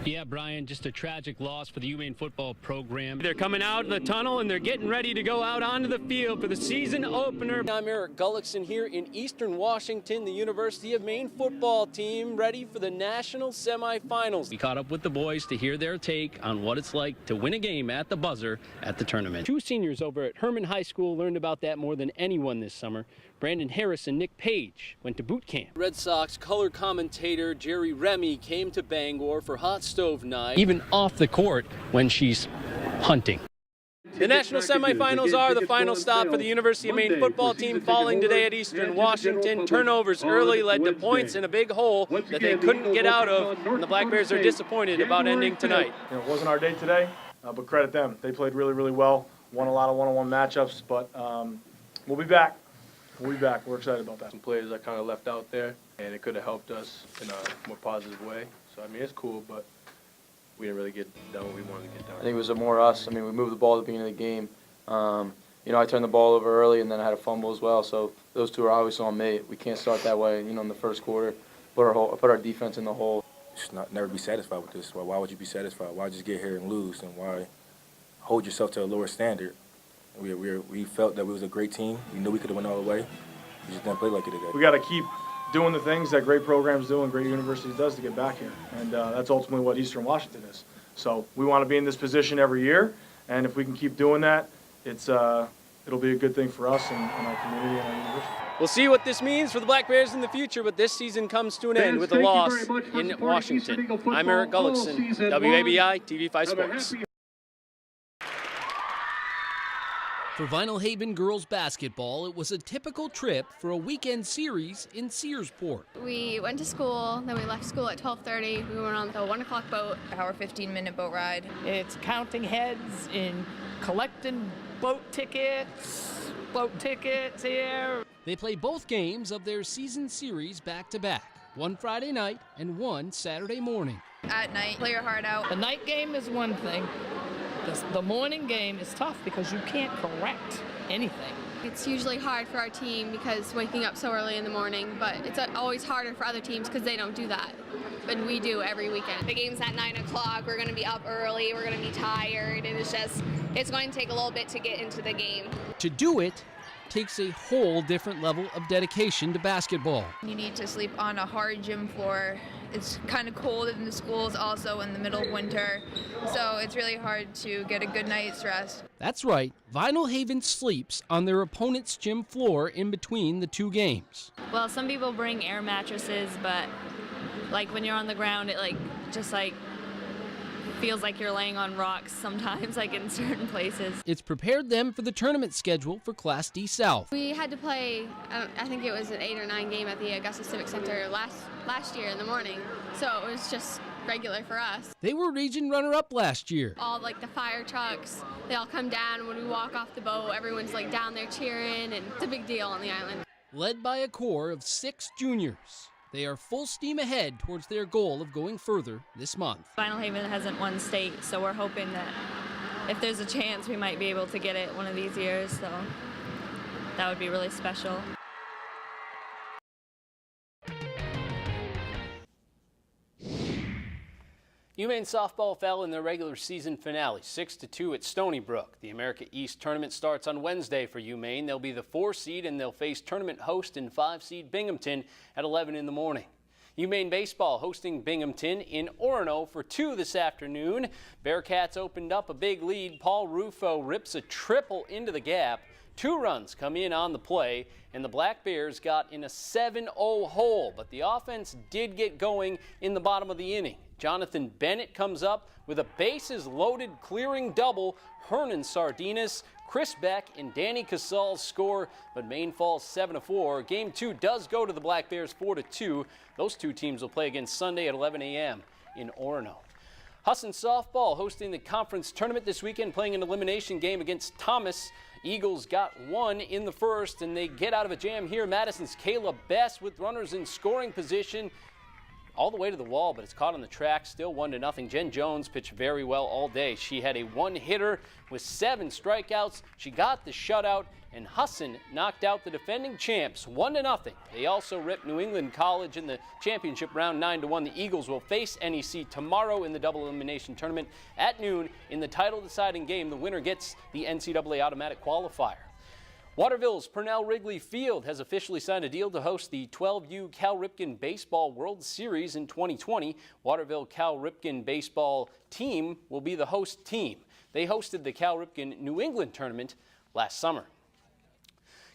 Yeah, Brian, just a tragic loss for the UMaine football program. They're coming out of the tunnel and they're getting ready to go out onto the field for the season opener. I'm Gullickson here in Eastern Washington. The University of Maine football team ready for the national semifinals. We caught up with the boys to hear their take on what it's like to win a game at the buzzer at the tournament. Two seniors over at Herman High School learned about that more than anyone this summer. Brandon Harris and Nick Page went to boot camp. Red Sox color commentator Jerry Remy came to Bangor for hot stove night. Even off the court when she's hunting. The national semifinals are the final stop for the University of Maine football team, falling today at Eastern Washington. Turnovers early led to points in a big hole that they couldn't get out of, and the Black Bears are disappointed about ending tonight. It wasn't our day today, but credit them. They played really, really well, won a lot of one-on-one matchups, but we'll be back. We'll be back. We're excited about that. Some players I kind of left out there, and it could have helped us in a more positive way. So, I mean, it's cool, but we didn't really get done what we wanted to get done. I think it was more us. I mean, we moved the ball at the beginning of the game. You know, I turned the ball over early, and then I had a fumble as well. So those two are obviously on me. We can't start that way. You know, in the first quarter, put our defense in the hole. Just never be satisfied with this. Why would you be satisfied? Why just get here and lose? And why hold yourself to a lower standard? We felt that we was a great team. We knew we could have went all the way. We just didn't play like it today. We got to keep doing the things that great programs do and great universities does to get back here, and that's ultimately what Eastern Washington is. So we want to be in this position every year, and if we can keep doing that, it'll be a good thing for us and our community and our university. We'll see what this means for the Black Bears in the future, but this season comes to an end with a loss in Washington. I'm Eric Gullickson, WABI TV5 Sports. For Vinyl Haven girls basketball, it was a typical trip for a weekend series in Searsport. We went to school, then we left school at 12:30. We went on the 1 o'clock boat. Our 15-minute boat ride. It's counting heads in collecting boat tickets here. They play both games of their season series back-to-back, one Friday night and one Saturday morning. At night, play your heart out. The night game is one thing. The morning game is tough because you can't correct anything. It's usually hard for our team because waking up so early in the morning, but it's always harder for other teams because they don't do that. But we do every weekend. The game's at 9 o'clock. We're going to be up early. We're going to be tired. And it's going to take a little bit to get into the game. To do it takes a whole different level of dedication to basketball. You need to sleep on a hard gym floor. It's kind of cold in the schools also in the middle of winter, so it's really hard to get a good night's rest. That's right, Vinyl Haven sleeps on their opponent's gym floor in between the two games. Well, some people bring air mattresses, but like when you're on the ground, it just feels like you're laying on rocks sometimes, like in certain places. It's prepared them for the tournament schedule for Class D South. We had to play, I think it was an 8 or 9 game at the Augusta Civic Center last year in the morning, so it was just regular for us. They were region runner-up last year. All the fire trucks, they all come down when we walk off the boat. Everyone's down there cheering, and it's a big deal on the island. Led by a core of 6 juniors. They are full steam ahead towards their goal of going further this month. Vinyl Haven hasn't won state, so we're hoping that if there's a chance, we might be able to get it one of these years, so that would be really special. UMaine softball fell in their regular season finale, 6-2 at Stony Brook. The America East tournament starts on Wednesday for UMaine. They'll be the 4 seed and they'll face tournament host and 5 seed Binghamton at 11 in the morning. UMaine baseball hosting Binghamton in Orono for 2 this afternoon. Bearcats opened up a big lead. Paul Rufo rips a triple into the gap. 2 runs come in on the play, and the Black Bears got in a 7-0 hole, but the offense did get going in the bottom of the inning. Jonathan Bennett comes up with a bases-loaded clearing double. Hernan Sardinas, Chris Beck, and Danny Casal score, but Maine falls 7-4. Game 2 does go to the Black Bears 4-2. Those two teams will play again Sunday at 11 a.m. in Orono. Husson softball hosting the conference tournament this weekend, playing an elimination game against Thomas. Eagles got 1 in the first, and they get out of a jam here. Madison's Caleb Best with runners in scoring position all the way to the wall, but it's caught on the track, still 1-0. Jen Jones pitched very well all day. She had a one-hitter with 7 strikeouts. She got the shutout, and Husson knocked out the defending champs 1-0. They also ripped New England College in the championship round 9-1. The Eagles will face NEC tomorrow in the double elimination tournament at noon. In the title deciding game, the winner gets the NCAA automatic qualifier. Waterville's Purnell Wrigley Field has officially signed a deal to host the 12U Cal Ripken Baseball World Series in 2020. Waterville Cal Ripken baseball team will be the host team. They hosted the Cal Ripken New England tournament last summer.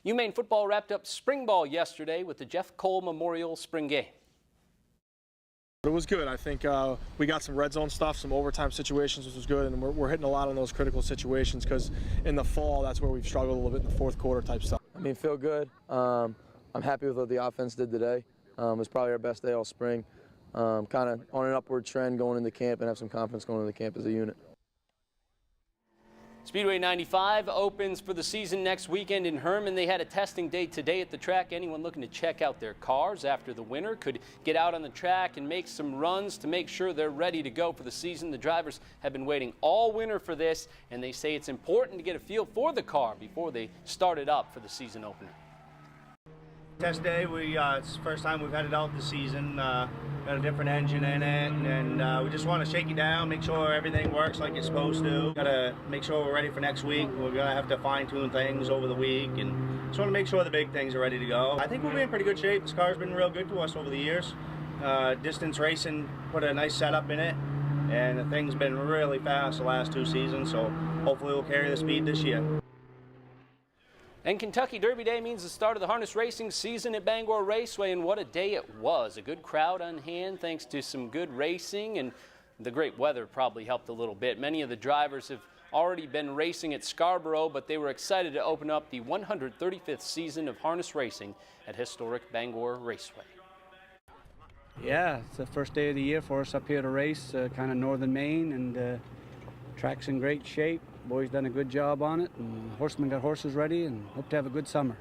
UMaine football wrapped up spring ball yesterday with the Jeff Cole Memorial Spring Game. It was good. I think we got some red zone stuff, some overtime situations, which was good, and we're hitting a lot on those critical situations because in the fall, that's where we've struggled a little bit in the fourth quarter type stuff. I mean, feel good. I'm happy with what the offense did today. It was probably our best day all spring. Kind of on an upward trend going into camp and have some confidence going into camp as a unit. Speedway 95 opens for the season next weekend in Herman. They had a testing day today at the track. Anyone looking to check out their cars after the winter could get out on the track and make some runs to make sure they're ready to go for the season. The drivers have been waiting all winter for this, and they say it's important to get a feel for the car before they start it up for the season opener. Test day, it's the first time we've had it out this season. Got a different engine in it, and we just want to shake it down, make sure everything works like it's supposed to. Got to make sure we're ready for next week. We're going to have to fine-tune things over the week, and just want to make sure the big things are ready to go. I think we'll be in pretty good shape. This car's been real good to us over the years. Distance racing put a nice setup in it, and the thing's been really fast the last 2 seasons, so hopefully we'll carry the speed this year. And Kentucky Derby Day means the start of the harness racing season at Bangor Raceway, and what a day it was. A good crowd on hand thanks to some good racing, and the great weather probably helped a little bit. Many of the drivers have already been racing at Scarborough, but they were excited to open up the 135th season of harness racing at historic Bangor Raceway. Yeah, it's the first day of the year for us up here to race, kind of northern Maine, and track's in great shape. Boys done a good job on it, and horsemen got horses ready, and hope to have a good summer.